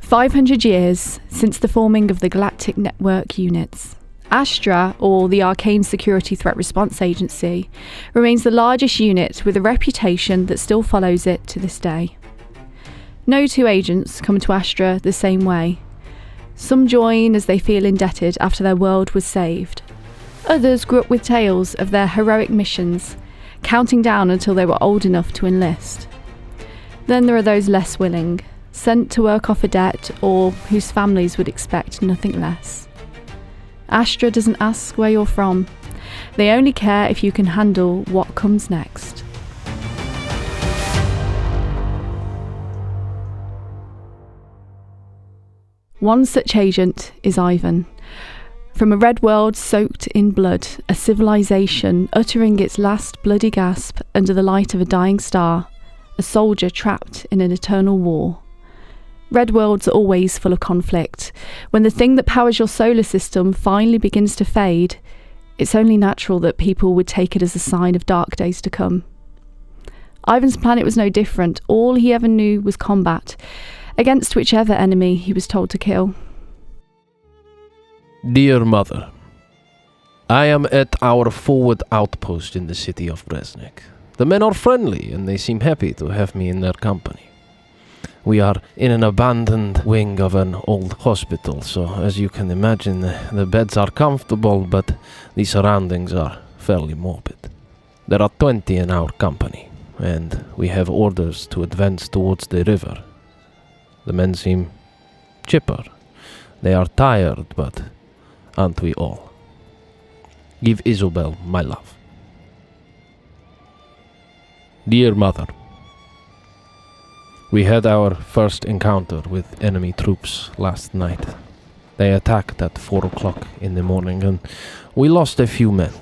"500 years since the forming of the Galactic Network units, Astra, or the Arcane Security Threat Response Agency, remains the largest unit with a reputation that still follows it to this day. No two agents come to Astra the same way. Some join as they feel indebted after their world was saved. Others grew up with tales of their heroic missions, counting down until they were old enough to enlist. Then there are those less willing, sent to work off a debt or whose families would expect nothing less. Astra doesn't ask where you're from. They only care if you can handle what comes next." One such agent is Ivan. From a red world soaked in blood, a civilization uttering its last bloody gasp under the light of a dying star, a soldier trapped in an eternal war. Red worlds are always full of conflict. When the thing that powers your solar system finally begins to fade, it's only natural that people would take it as a sign of dark days to come. Ivan's planet was no different. All he ever knew was combat, against whichever enemy he was told to kill. Dear Mother, I am at our forward outpost in the city of Breznik. The men are friendly and they seem happy to have me in their company. We are in an abandoned wing of an old hospital, so as you can imagine, the beds are comfortable, but the surroundings are fairly morbid. There are 20 in our company, and we have orders to advance towards the river. The men seem chipper. They are tired, but aren't we all? Give Isobel my love. Dear Mother, we had our first encounter with enemy troops last night. They attacked at 4 o'clock in the morning and we lost a few men.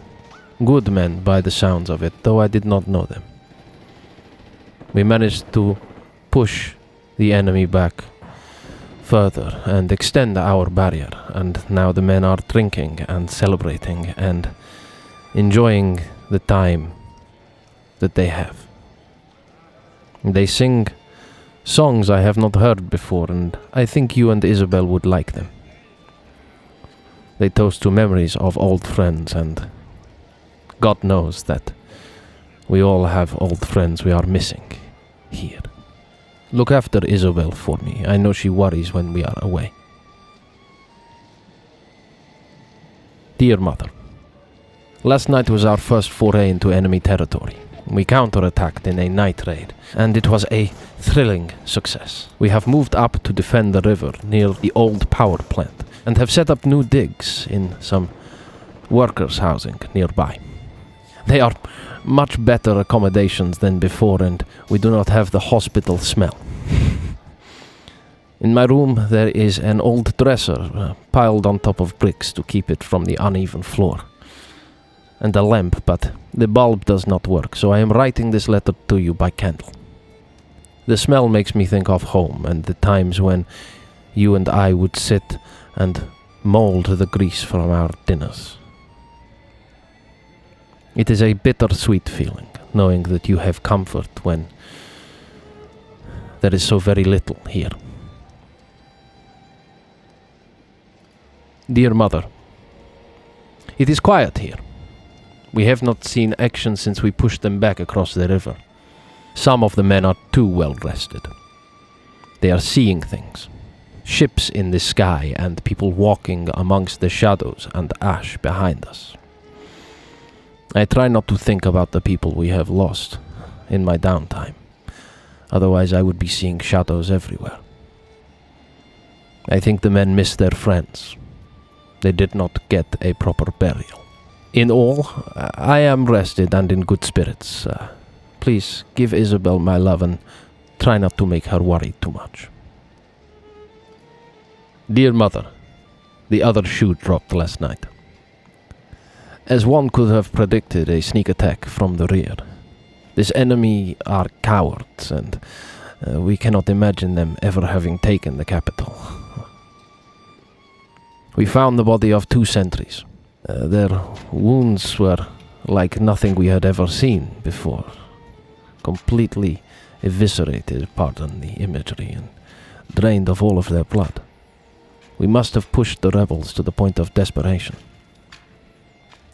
Good men by the sounds of it, though I did not know them. We managed to push the enemy back further and extend our barrier, and now the men are drinking and celebrating and enjoying the time that they have. They sing songs I have not heard before, and I think you and Isabel would like them. They toast to memories of old friends, and God knows that we all have old friends we are missing here. Look after Isabel for me. I know she worries when we are away. Dear Mother, last night was our first foray into enemy territory. We counterattacked in a night raid, and it was a thrilling success. We have moved up to defend the river near the old power plant, and have set up new digs in some workers' housing nearby. They are much better accommodations than before, and we do not have the hospital smell. In my room there is an old dresser piled on top of bricks to keep it from the uneven floor, and a lamp, but the bulb does not work, so I am writing this letter to you by candle. The smell makes me think of home and the times when you and I would sit and mold the grease from our dinners. It is a bittersweet feeling, knowing that you have comfort when there is so very little here. Dear Mother, it is quiet here. We have not seen action since we pushed them back across the river. Some of the men are too well rested. They are seeing things. Ships in the sky and people walking amongst the shadows and ash behind us. I try not to think about the people we have lost in my downtime. Otherwise I would be seeing shadows everywhere. I think the men miss their friends. They did not get a proper burial. In all, I am rested and in good spirits. Please give Isabel my love and try not to make her worry too much. Dear Mother, the other shoe dropped last night. As one could have predicted a sneak attack from the rear. This enemy are cowards, and we cannot imagine them ever having taken the capital. We found the body of 2 sentries. Their wounds were like nothing we had ever seen before. Completely eviscerated, pardon the imagery, and drained of all of their blood. We must have pushed the rebels to the point of desperation.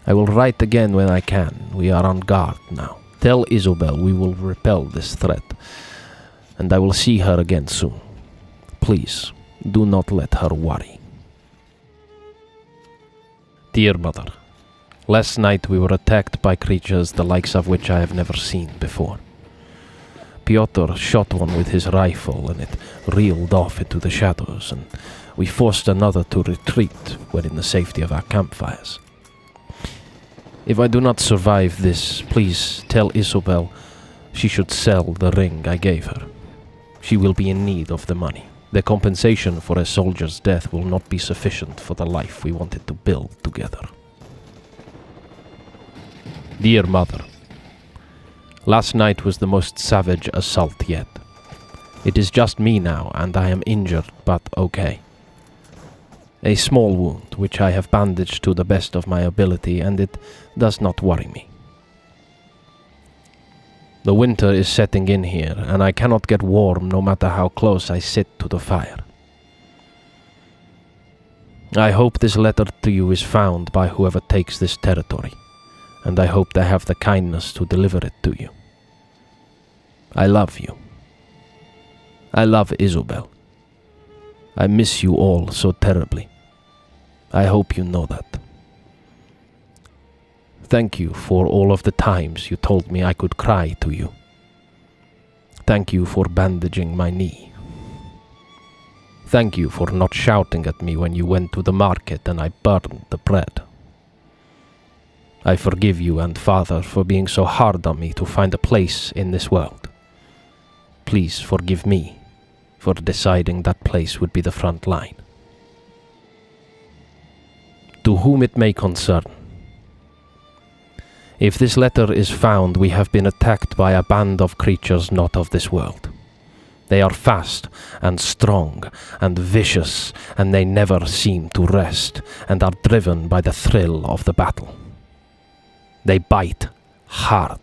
I will write again when I can. We are on guard now. Tell Isobel we will repel this threat, and I will see her again soon. Please, do not let her worry. Dear Mother, last night we were attacked by creatures the likes of which I have never seen before. Piotr shot one with his rifle and it reeled off into the shadows, and we forced another to retreat when in the safety of our campfires. If I do not survive this, please tell Isobel she should sell the ring I gave her. She will be in need of the money. The compensation for a soldier's death will not be sufficient for the life we wanted to build together. Dear Mother, last night was the most savage assault yet. It is just me now, and I am injured, but okay. A small wound, which I have bandaged to the best of my ability, and it does not worry me. The winter is setting in here, and I cannot get warm no matter how close I sit to the fire. I hope this letter to you is found by whoever takes this territory, and I hope they have the kindness to deliver it to you. I love you. I love Isobel. I miss you all so terribly. I hope you know that. Thank you for all of the times you told me I could cry to you. Thank you for bandaging my knee. Thank you for not shouting at me when you went to the market and I burned the bread. I forgive you and Father for being so hard on me to find a place in this world. Please forgive me for deciding that place would be the front line. To whom it may concern. If this letter is found, we have been attacked by a band of creatures not of this world. They are fast and strong and vicious, and they never seem to rest, and are driven by the thrill of the battle. They bite hard.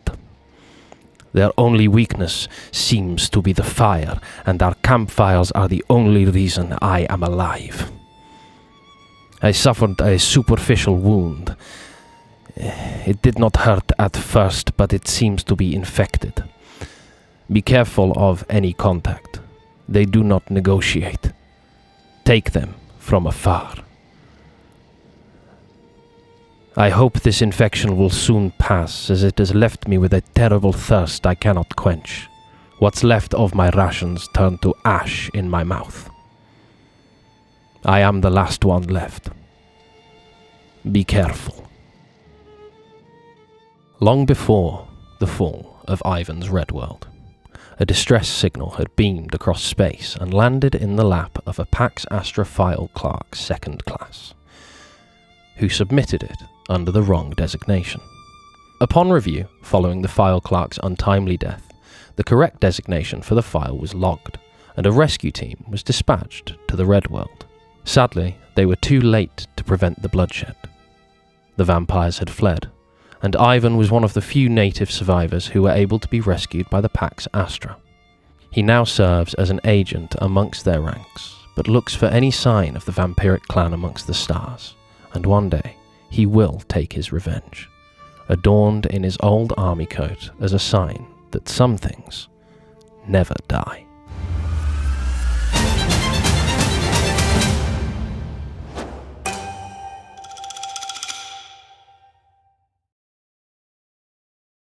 Their only weakness seems to be the fire, and our campfires are the only reason I am alive. I suffered a superficial wound. It did not hurt at first, but it seems to be infected. Be careful of any contact. They do not negotiate. Take them from afar. I hope this infection will soon pass, as it has left me with a terrible thirst I cannot quench. What's left of my rations turned to ash in my mouth. I am the last one left. Be careful. Long before the fall of Ivan's Red World, a distress signal had beamed across space and landed in the lap of a Pax Astra file clerk 2nd class, who submitted it under the wrong designation. Upon review, following the file clerk's untimely death, the correct designation for the file was logged, and a rescue team was dispatched to the Red World. Sadly, they were too late to prevent the bloodshed. The vampires had fled, and Ivan was one of the few native survivors who were able to be rescued by the Pax Astra. He now serves as an agent amongst their ranks, but looks for any sign of the vampiric clan amongst the stars, and one day he will take his revenge, adorned in his old army coat as a sign that some things never die.